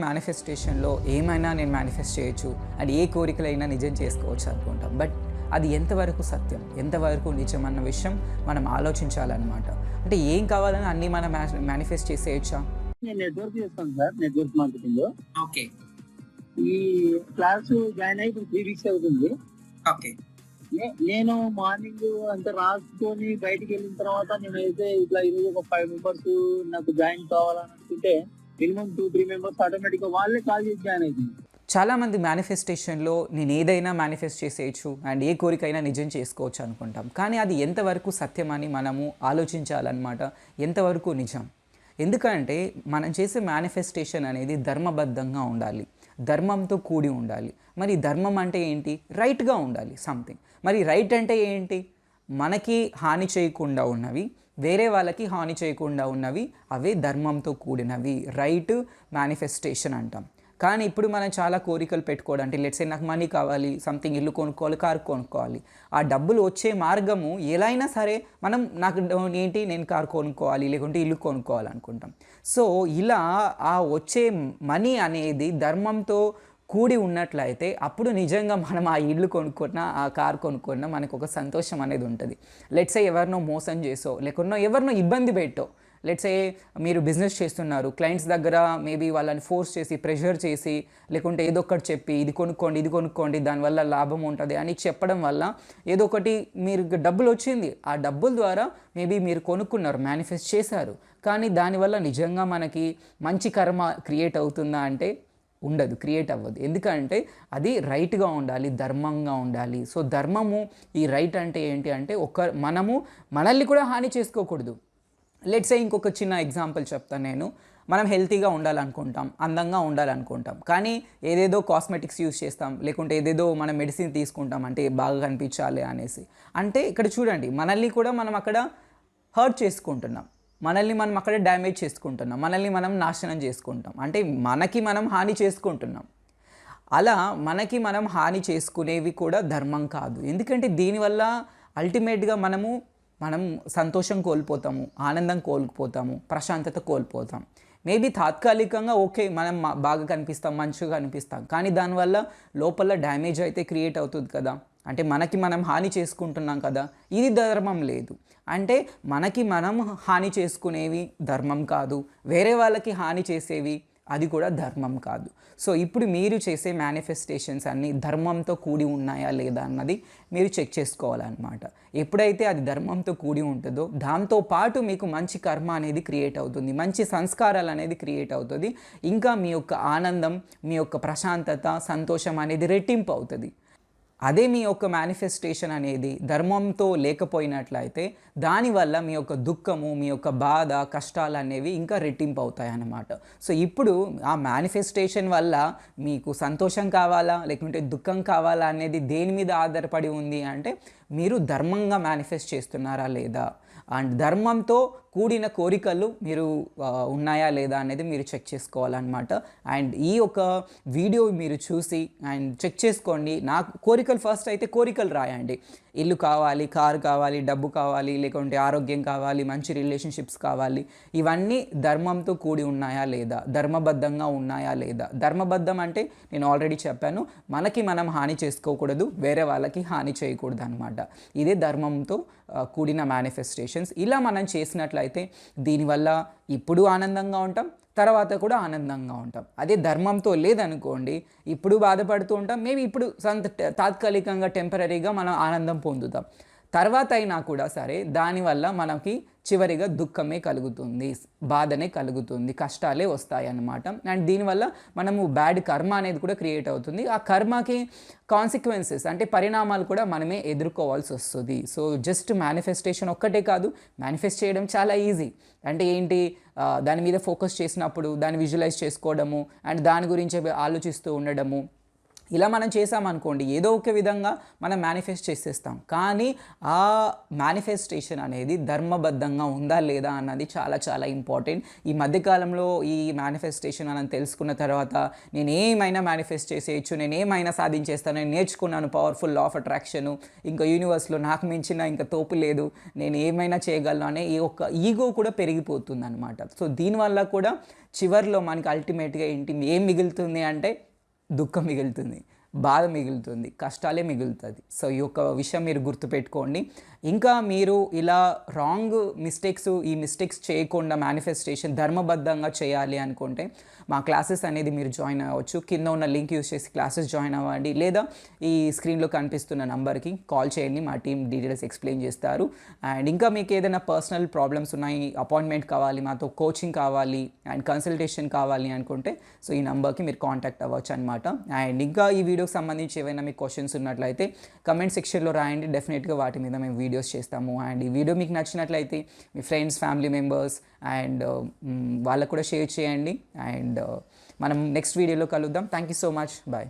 మేనిఫెస్టేషన్‌లో ఏమైనా నేను మేనిఫెస్ట్ చేయొచ్చు. అండ్ ఏ కోరికలైనా నిజం చేసుకోవచ్చు అనుకుంటాం. బట్ అది ఎంతవరకు సత్యం? ఎంతవరకు నిజం అన్న విషయం మనం ఆలోచించాలన్నమాట. అంటే ఏం కావాలని అన్నీ మనం మేనిఫెస్ట్ చేసేయొచ్చా? నేను నెట్వర్క్ చేస్తాను సార్. Network marketing. ఓకే. ఈ క్లాస్ జాయిన్ అయ్యి ఇప్పుడు 3 వీక్స్ అవుతుంది. ఓకే. నేను మార్నింగ్ అంతా రాసుకొని బయటికి వెళ్ళిన తర్వాత నేనైతే ఇట్లా ఈరోజు ఒక 5 మెంబర్స్ నాకు జాయిన్ కావాలని అనుకుంటే మినిమం 2-3 మెంబర్స్ ఆటోమేటిక్ గా వాళ్ళే కాల్ చేసి జాయిన్ అవుతుంది. చాలామంది మేనిఫెస్టేషన్‌లో నేను ఏదైనా మేనిఫెస్ట్ చేసేయొచ్చు అండ్ ఏ కోరికైనా నిజం చేసుకోవచ్చు అనుకుంటాం. కానీ అది ఎంతవరకు సత్యమని మనము ఆలోచించాలన్నమాట. ఎంతవరకు నిజం? ఎందుకంటే మనం చేసే మేనిఫెస్టేషన్ అనేది ధర్మబద్ధంగా ఉండాలి. ధర్మంతో కూడి ఉండాలి. మరి ధర్మం అంటే ఏంటి? రైట్‌గా ఉండాలి సంథింగ్. మరి రైట్ అంటే ఏంటి? మనకి హాని చేయకుండా ఉన్నవి, వేరే వాళ్ళకి హాని చేయకుండా ఉన్నవి, అవే ధర్మంతో కూడినవి. రైట్ మేనిఫెస్టేషన్ అంటాం. కానీ ఇప్పుడు మనం చాలా కోరికలు పెట్టుకోవడం అంటే లెట్స్ సే నాకు మనీ కావాలి, సంథింగ్ ఇల్లు కొనుక్కోవాలి, కారు కొనుక్కోవాలి. ఆ డబ్బులు వచ్చే మార్గము ఎలా అయినా సరే మనం ఏంటి నేను కారు కొనుక్కోవాలి, లేకుంటే ఇల్లు కొనుక్కోవాలి అనుకుంటాం. సో ఇలా ఆ వచ్చే మనీ అనేది ధర్మంతో కూడి ఉన్నట్లయితే అప్పుడు నిజంగా మనం ఆ ఇల్లు కొనుక్కున్నా, ఆ కారు కొనుక్కున్నా మనకు ఒక సంతోషం అనేది ఉంటుంది. లెట్స్ సే ఎవరినో మోసం చేసో, లేకున్నా ఎవరినో ఇబ్బంది పెట్టో, లెట్స్ సే మీరు బిజినెస్ చేస్తున్నారు, క్లయింట్స్ దగ్గర మేబీ వాళ్ళని ఫోర్స్ చేసి, ప్రెషర్ చేసి, లేకుంటే ఏదో ఒకటి చెప్పి ఇది కొనుక్కోండి, ఇది కొనుక్కోండి, దానివల్ల లాభం ఉంటుంది అని చెప్పడం వల్ల ఏదో ఒకటి మీరు డబ్బులు వచ్చింది. ఆ డబ్బుల ద్వారా మేబీ మీరు కొనుక్కున్నారు, మేనిఫెస్ట్ చేశారు. కానీ దానివల్ల నిజంగా మనకి మంచి కర్మ క్రియేట్ అవుతుందా అంటే ఉండదు, క్రియేట్ అవ్వదు. ఎందుకంటే అది రైట్‌గా ఉండాలి, ధర్మంగా ఉండాలి. సో ధర్మము ఈ రైట్ అంటే ఏంటి అంటే మనము మనల్ని కూడా హాని చేసుకోకూడదు. లెట్స్ సే ఇంకొక చిన్న ఎగ్జాంపుల్ చెప్తాను నేను. మనం హెల్తీగా ఉండాలనుకుంటాం, అందంగా ఉండాలనుకుంటాం. కానీ ఏదేదో కాస్మెటిక్స్ యూజ్ చేస్తాం, లేకుంటే ఏదేదో మనం మెడిసిన్ తీసుకుంటాం అంటే బాగా కనిపించాలి అనేసి. అంటే ఇక్కడ చూడండి మనల్ని కూడా మనం అక్కడ హర్ట్ చేసుకుంటున్నాం. మనల్ని మనం అక్కడ డ్యామేజ్ చేసుకుంటున్నాం. మనల్ని మనం నాశనం చేసుకుంటాం. అంటే మనకి మనం హాని చేసుకుంటున్నాం. అలా మనకి మనం హాని చేసుకునేవి కూడా ధర్మం కాదు. ఎందుకంటే దీనివల్ల అల్టిమేట్‌గా మనం సంతోషం కోల్పోతాము, ఆనందం కోల్పోతాము, ప్రశాంతత కోల్పోతాం. మేబీ తాత్కాలికంగా ఓకే మనం బాగా కనిపిస్తాం, మంచిగా కనిపిస్తాం. కానీ దానివల్ల లోపల డ్యామేజ్ అయితే క్రియేట్ అవుతుంది కదా! అంటే మనకి మనం హాని చేసుకుంటున్నాం కదా! ఇది ధర్మం లేదు. అంటే మనకి మనం హాని చేసుకునేవి ధర్మం కాదు. వేరే వాళ్ళకి హాని చేసేవి అది కూడా ధర్మం కాదు. సో ఇప్పుడు మీరు చేసే మేనిఫెస్టేషన్స్ అన్నీ ధర్మంతో కూడి ఉన్నాయా లేదా అన్నది మీరు చెక్ చేసుకోవాలన్నమాట. ఎప్పుడైతే అది ధర్మంతో కూడి ఉంటుందో దాంతో పాటు మీకు మంచి కర్మ అనేది క్రియేట్ అవుతుంది. మంచి సంస్కారాలు అనేది క్రియేట్ అవుతుంది. ఇంకా మీ యొక్క ఆనందం, మీ యొక్క ప్రశాంతత, సంతోషం అనేది రెట్టింపు అవుతుంది. అదే మీ యొక్క మేనిఫెస్టేషన్ అనేది ధర్మంతో లేకపోయినట్లయితే దానివల్ల మీ యొక్క దుఃఖము, మీ యొక్క బాధ, కష్టాలు అనేవి ఇంకా రెట్టింపు అవుతాయన్నమాట. సో ఇప్పుడు ఆ మేనిఫెస్టేషన్ వల్ల మీకు సంతోషం కావాలా, లేకుంటే దుఃఖం కావాలా అనేది దేని మీద ఆధారపడి ఉంది అంటే మీరు ధర్మంగా మేనిఫెస్ట్ చేస్తున్నారా లేదా, అండ్ ధర్మంతో కూడిన కోరికలు మీరు ఉన్నాయా లేదా అనేది మీరు చెక్ చేసుకోవాలన్నమాట. అండ్ ఈ ఒక వీడియో మీరు చూసి అండ్ చెక్ చేసుకోండి. నాకు కోరికలు ఫస్ట్ అయితే కోరికలు రాయండి. ఇల్లు కావాలి, కారు కావాలి, డబ్బు కావాలి, లేకుంటే ఆరోగ్యం కావాలి, మంచి రిలేషన్షిప్స్ కావాలి. ఇవన్నీ ధర్మంతో కూడి ఉన్నాయా లేదా, ధర్మబద్ధంగా ఉన్నాయా లేదా. ధర్మబద్ధం అంటే నేను ఆల్రెడీ చెప్పాను, మనకి మనం హాని చేసుకోకూడదు, వేరే వాళ్ళకి హాని చేయకూడదు అనమాట. ఇదే ధర్మంతో కూడిన మేనిఫెస్టేషన్స్. ఇలా మనం చేసినట్లయితే దీనివల్ల ఇప్పుడు ఆనందంగా ఉంటాం, తర్వాత కూడా ఆనందంగా ఉంటాం. అదే ధర్మంతో లేదనుకోండి, ఇప్పుడు బాధపడుతూ ఉంటాం. మేబీ ఇప్పుడు తాత్కాలికంగా టెంపరరీగా మనం ఆనందం పొందుతాం. తర్వాత అయినా కూడా సరే దానివల్ల మనకి చివరిగా దుఃఖమే కలుగుతుంది, బాధనే కలుగుతుంది, కష్టాలే వస్తాయన్నమాట. అండ్ దీనివల్ల మనము బ్యాడ్ కర్మ అనేది కూడా క్రియేట్ అవుతుంది. ఆ కర్మకి కాన్సిక్వెన్సెస్ అంటే పరిణామాలు కూడా మనమే ఎదుర్కోవాల్సి వస్తుంది. సో జస్ట్ మేనిఫెస్టేషన్ ఒక్కటే కాదు, మేనిఫెస్ట్ చేయడం చాలా ఈజీ. అంటే ఏంటి, దాని మీద ఫోకస్ చేసినప్పుడు దాన్ని విజువలైజ్ చేసుకోవడము అండ్ దాని గురించి ఆలోచిస్తూ ఉండడము, ఇలా మనం చేసామనుకోండి ఏదో ఒక విధంగా మనం మేనిఫెస్ట్ చేసేస్తాం. కానీ ఆ మేనిఫెస్టేషన్ అనేది ధర్మబద్ధంగా ఉందా లేదా అన్నది చాలా చాలా ఇంపార్టెంట్. ఈ మధ్యకాలంలో ఈ మేనిఫెస్టేషన్ అని తెలుసుకున్న తర్వాత నేను ఏమైనా మేనిఫెస్ట్ చేసేయచ్చు, నేను ఏమైనా సాధించేస్తాను, నేను నేర్చుకున్నాను పవర్ఫుల్ లా ఆఫ్ అట్రాక్షను, ఇంకా యూనివర్స్లో నాకు మించిన ఇంకా తోపు లేదు, నేను ఏమైనా చేయగలను అనే ఈ ఒక్క ఈగో కూడా పెరిగిపోతుంది అనమాట. సో దీనివల్ల కూడా చివరిలో మనకి అల్టిమేట్గా ఏంటి ఏం మిగులుతుంది అంటే దుఃఖం మిగులుతుంది, బాధ మిగులుతుంది, కష్టాలే మిగులుతుంది. సో ఈ యొక్క విషయం మీరు గుర్తుపెట్టుకోండి. ఇంకా మీరు ఇలా ఈ మిస్టేక్స్ చేయకుండా మేనిఫెస్టేషన్ ధర్మబద్ధంగా చేయాలి అనుకుంటే మా క్లాసెస్ అనేది మీరు జాయిన్ అవ్వచ్చు. కింద ఉన్న లింక్ యూస్ చేసి క్లాసెస్ జాయిన్ అవ్వండి, లేదా ఈ స్క్రీన్లో కనిపిస్తున్న నంబర్కి కాల్ చేయండి, మా టీం డీటెయిల్స్ ఎక్స్ప్లెయిన్ చేస్తారు. అండ్ ఇంకా మీకు ఏదైనా పర్సనల్ ప్రాబ్లమ్స్ ఉన్నాయి, అపాయింట్మెంట్ కావాలి, మాతో కోచింగ్ కావాలి అండ్ కన్సల్టేషన్ కావాలి అనుకుంటే సో ఈ నెంబర్కి మీరు కాంటాక్ట్ అవ్వచ్చు అనమాట. అండ్ ఇంకా ఈ వీడియోకి సంబంధించి ఏవైనా మీకు క్వశ్చన్స్ ఉన్నట్లయితే కమెంట్ సెక్షన్లో రాయండి, డెఫినెట్గా వాటి మీద మేము వీడియోస్ చేస్తాము. అండ్ ఈ వీడియో మీకు నచ్చినట్లయితే మీ ఫ్రెండ్స్, ఫ్యామిలీ మెంబర్స్ అండ్ వాళ్ళకు కూడా షేర్ చేయండి. అండ్ మనం నెక్స్ట్ వీడియోలో కలుద్దాం. Thank you so much. Bye.